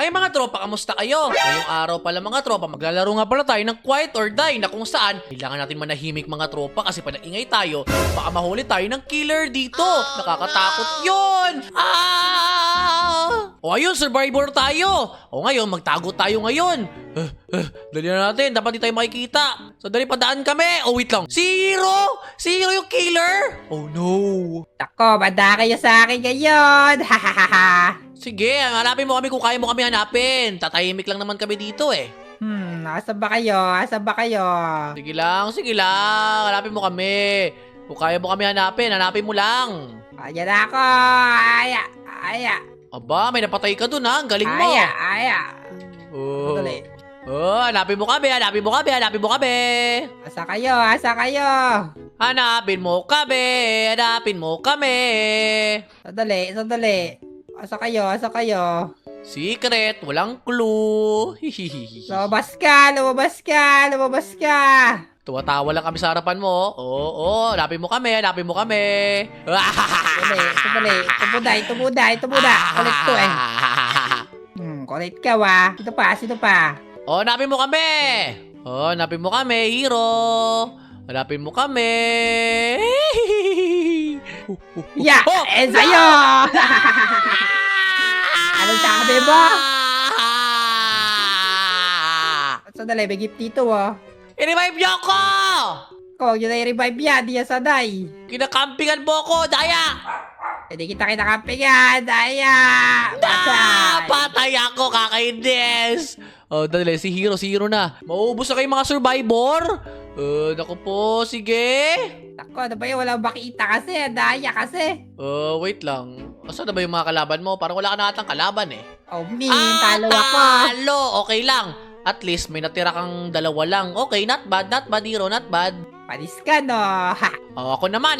Ay mga tropa, kamusta kayo? Ngayong araw pala mga tropa, maglalaro nga pala tayo ng Quiet or Die na kung saan kailangan natin manahimik mga tropa kasi pag ingay tayo, baka mahuli tayo ng killer dito. Nakakatakot yun! O ayun, survivor tayo! O ngayon, magtago tayo ngayon. Dali na natin, dapat di tayo makikita. So dali, padaan kami. Oh wait lang, si Hero! Si Hero yung killer! Oh no! Ako, banda kayo sa akin ngayon. Hahaha. Sige, hanapin mo kami kung kaya mo kami hanapin. Tatahimik lang naman kami dito eh. Asan ba kayo? Asan ba kayo? Sige lang. Hanapin mo kami. Kung kaya mo kami hanapin, hanapin mo lang. Ayan ako. Aya. Aba, may napatay ka dun ha. Ang galing mo. Aya. Oh. Dali. Oh, hanapin mo kami. Asa kayo? Hanapin mo kami. Sandali. Asa kayo? Secret, walang clue. Lumabas ka. Tuwatawa lang kami sa harapan mo. Oo, hanapin mo kami. Sandali. Tumuday. Kulit to eh. Kulit ka wa. Sino pa? Oh, hanapin mo kami, Hero. Hanapin mo kami. Yeah! Oh! Sa'yo! Anong sabi mo? Sandali, may gift dito I-revive niyo ako! Kung yun ay revive yan, di yan sanay. Kinakampingan mo ako, Daya! Hindi kita kinakampingan, daya! Patay ako, kakainis! Oh, dali, si Hero na. Mauubos na kayo mga survivor? Naku po, sige. Ako, ano ba yun? Walang makita kasi, daya kasi. Wait lang. Asa na ba yung mga kalaban mo? Parang wala ka na atang kalaban eh. Oh, talo ako. Talo! Okay lang. At least may natira kang dalawa lang. Okay, not bad, Hero, not bad. Panis ka, no? Ha! Oh, ako naman.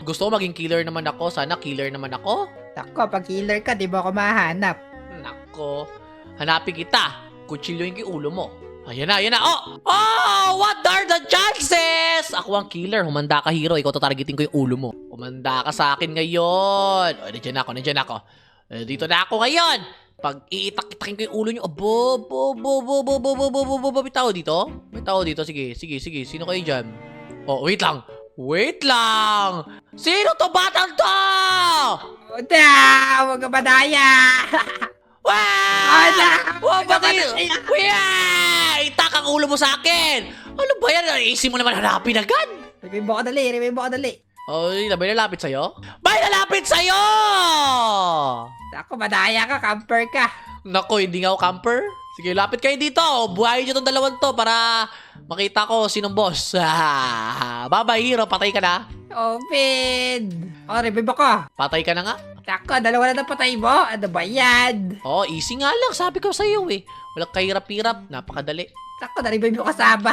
Gusto ko maging killer naman ako. Sana killer naman ako. Ako, pag healer ka, di ba ako mahanap? Nako. Hanapin kita. Kutsilyoin ko yung ulo mo. Ayan na. Oh, what are the chances? Ako ang killer. Humanda ka, Hero. Ikaw tatargetin ko yung ulo mo. Humanda ka sa akin ngayon. Oh, nandiyan ako. Dito na ako ngayon. Pag iitak-itakin ko yung ulo nyo. May tao dito? Sige. Sino kayo dyan? Oh, wait lang. Sino to batang to? Huwag ka madaya! Itak ang ulo mo sa akin. Ano ba yan? Iisip mo naman hanapin agad. Revive mo ka dali. Oh, may lalapit sa'yo? Ako, madaya ka, camper ka. Nako, hindi nga ako camper. Sige, lapit kayo dito. Buhayin nyo tong dalawang to para makita ko sinong boss. Bye-bye, Hero. Patay ka na. Open! Revive ako. Patay ka na nga. Ako, dalawa na patay mo. Ano ba yan? Oh, easy nga lang. Sabi ko sa'yo eh. Walang kahirap-hirap. Napakadali. Ako, na-revive mo kasama.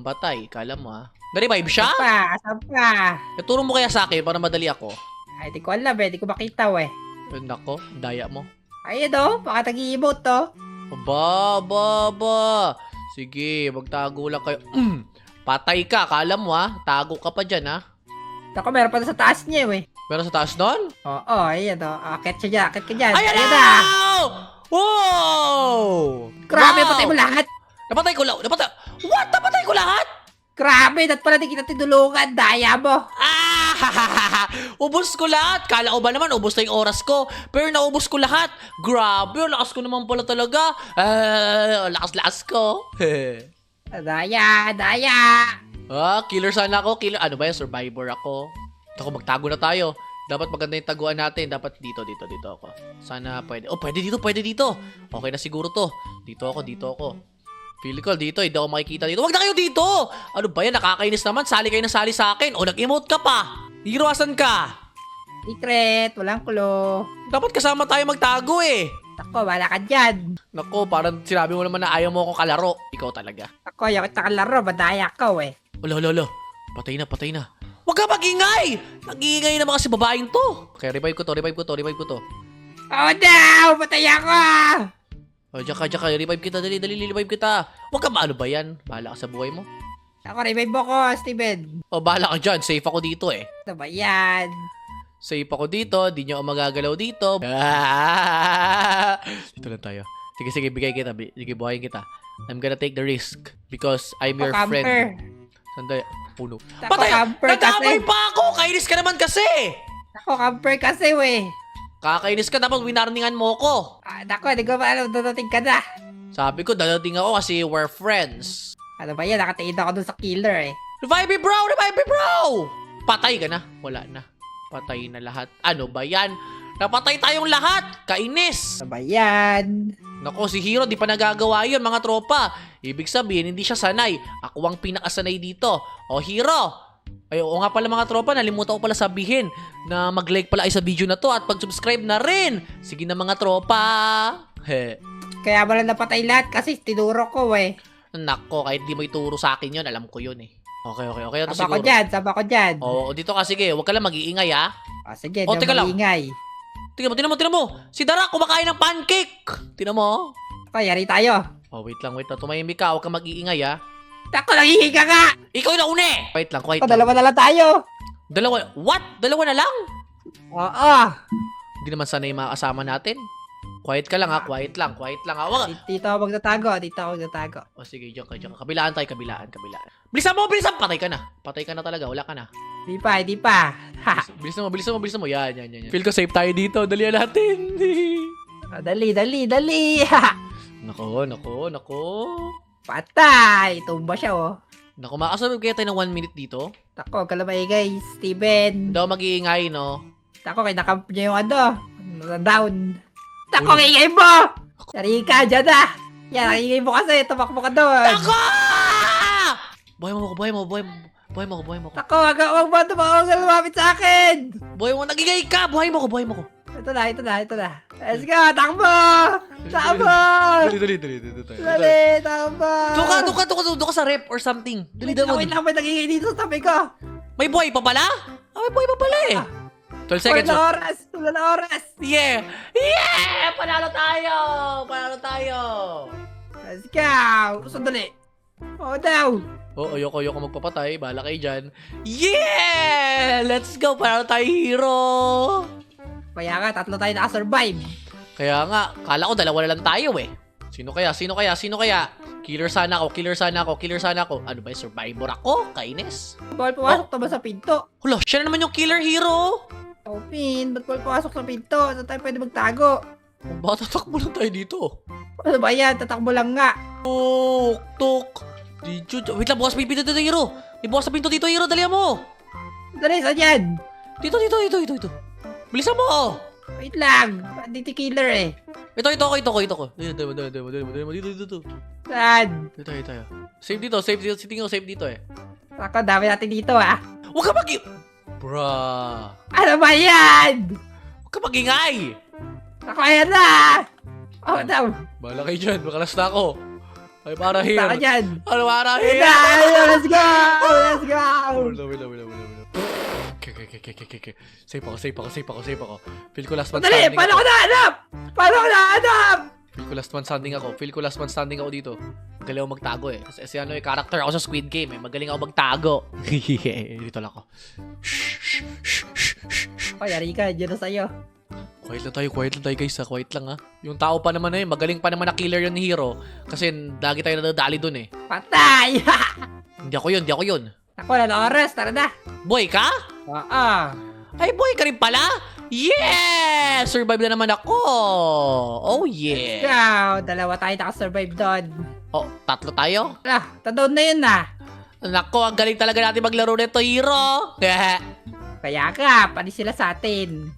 Patay. Kala mo ha. Na-revive siya? Asan pa? Ituro mo kaya sa akin para madali ako. Ay, di ko alam di ko makita Nako, daya mo. Ayun baka tag-i-emote to. Aba. Sige, magtago lang kayo. Patay ka, kala mo ha. Tago ka pa dyan ha. Ako, meron pa sa taas niya Meron sa taas doon? Oo, ayan akit ka dyan. Ayan na! na! Wow! Grabe, Wow! patay mo lahat. Napatay ko lahat? Grabe, dat pala di kita tinulungan. Daya mo. Ubus ko lahat. Kala ko ba naman, ubus na yung oras ko. Pero naubos ko lahat. Grabe, lakas ko naman pala talaga. Lakas ko. Daya. Killer sana ako. Ano ba yan? Survivor ako. Ako, magtago na tayo. Dapat maganda yung taguan natin. Dapat dito ako. Sana pwede. Oh, pwede dito. Okay na siguro to. Dito ako. Feel ko dito, hindi ako makikita dito. Wag na kayo dito! Ano ba yan? Nakakainis naman. Sali kayo na sali sa akin. O, nag-emote ka pa. Hero, asan ka? Secret, walang kulo. Dapat kasama tayo magtago eh. Ako, wala ka dyan. Nako, parang sinabi mo naman na ayaw mo akong kalaro. Ikaw talaga. Ako, yung kita kalaro, madaya ka Olo. Patay na. Huwag ka mag-ingay! Nag-iingay naman kasi babaeng to. Okay, revive ko to. Oh no! Patay ako! Oh, diyan ka. Revive kita. Dali, revive kita. Huwag ka ano ba yan? Bahala ka sa buhay mo. Ako, revive mo ko, Steven. Oh, bahala ka dyan. Safe ako dito eh. Ano ba yan? Safe ako dito. Di nyo ako magagalaw dito. Dito lang tayo. Sige, bigay kita. Sige, buhayin kita. I'm gonna take the risk. Because I'm your Camper. friend. Sandali. Puno. Ako, Patay! camper Nag-aamay kasi. pa ako! Kainis ka naman kasi! Ako, camper kasi, we. Kakainis ka, tapos winarningan mo ko. Nako, hindi ko pa alam, dadating ka na. Sabi ko, dadating ako kasi we're friends. Ano ba yan? Nakatingin ako dun sa killer, eh. Revive me, bro! Revive me, bro! Patay ka na. Wala na. Patay na lahat. Ano ba yan? Napatay tayong lahat! Kainis! Ano ba yan? Nako, si Hero, di pa nagagawa yun, mga tropa. Ibig sabihin, hindi siya sanay. Ako ang pinakasanay dito. O, Hero! Ay, oo nga pala mga tropa, nalimutan ko pala sabihin na mag-like pala ay sa video na to at pag-subscribe na rin. Sige na mga tropa. He. Kaya wala napatay lahat kasi tinuro ko, eh. Nako, kahit di mo ituro sa akin yun, alam ko yun eh. Okay. Ito Saba ko siguro. dyan, saba ko dyan. Oo, dito ka, sige. Huwag ka lang mag-iingay, ha? Sige, Oh, teka lang. maingay. Tingnan mo. Si Dara, kumakain ng pancake. Tingnan mo. Okay, yari tayo. Oh, wait lang. Tumahimik ka. Huwag ka mag-iingay, ha? Tako, nangihinga ka! Ikaw na une! Wait lang. Dalawa na lang tayo. Dalawa. What? Dalawa na lang? Oo. Hindi naman sana yung mga kasama natin. Quiet ka lang, ha? Quiet lang, ha? Wag. Dito ako magtatago. O, sige. Diyan ka. Kabilaan tayo. Kabilaan. Bilisan mo. Patay ka na talaga. Wala ka na. Hindi pa. Ha. Bilisan mo. Yan. Feel ko safe tayo dito. Dalihan natin. Dali. Ha. Nako. Patay. Tumba siya, oh. Nako, makasunod kaya tayo ng 1 minute dito? Tako, kalamay guys. Steven. Daw mag-iingay, no? Tako, kay nakamp niya yung down. Tako, ingay mo! Sari ka, dyan na. Yan, ingay mo kasi. Tumakbo ka doon. Nako! Buhay mo ko. Tako, wag mo lumapit sa akin. Buhay mo, nagigay ka! Buhay mo ko. Ito na. Let's go, takbo! Dali. Dali, takbo! Doon ka sa rep or something. Dali. Wait lang, may nagingay dito sa tabi ko. May buhay pa pala? May buhay pa pala eh. 12 seconds. Wala na oras. Yeah! Panalo tayo! Let's go! Sandali. Oh, daw. Oh, ayoko magpapatay. Bahala kayo dyan. Yeah! Let's go! Panalo tayo, Hero! Kaya nga, tatlo tayo nakasurvive. Kaya nga, kala ko dalawa na lang tayo eh. Sino kaya? Killer sana ako. Ano ba, survivor ako? Kainis. Bawal pumasok to ba sa pinto? Hala, siya na naman yung killer hero. Opin, ba't bawal pumasok sa pinto? Saan tayo pwede magtago? Baka tatakbo lang tayo dito. Ano ba yan? Tatakbo lang nga. Tuk. Wait lang, bukas may pinto dito, hero. May bukas na pinto dito, hero. Dalihan mo. Dali, saan yan? Dito. Bilisan mo. Wait lang. Dito killer eh. Ito ko. Dito. Saan? Dito tayo. Safe dito. Safe dito eh. Ako, dami natin dito ah. Huwag ka Bruh. Ano ba yan? Huwag ka mag-ingay. Ako, ayan na. Oh, daw. Bahala kayo dyan. Makalas na ako. Ay, para here. Saan ka dyan? Ano, para Ayan here. na. Let's go. Wala. Okay. Safe ako. Feel ko last man Dali, standing paano ako. ko nahanap? Feel ko last man standing ako dito. Magaling ako magtago eh. Kasi ano eh, character ako sa Squid Game eh. Magaling ako magtago. Dito lang ako. Oh, yari ka. Diyan na sa'yo. Quiet lang tayo guys ha. Quiet lang ha. Yung tao pa naman eh. Magaling pa naman na killer yun ni Hero. Kasi lagi tayo nadadali dun eh. Patay! Hindi ako yun. Ako, wala na oras. Tara na. Boy ka? Oo. Ay boy ka rin pala? Yeah! Survive na naman ako. Oh yeah. Ikaw, dalawa tayo nakasurvive doon. Oh, tatlo tayo? Tadaw na yun na. Nako, ang galing talaga natin maglaro nito, Hero. Kaya ka, pati sila sa atin.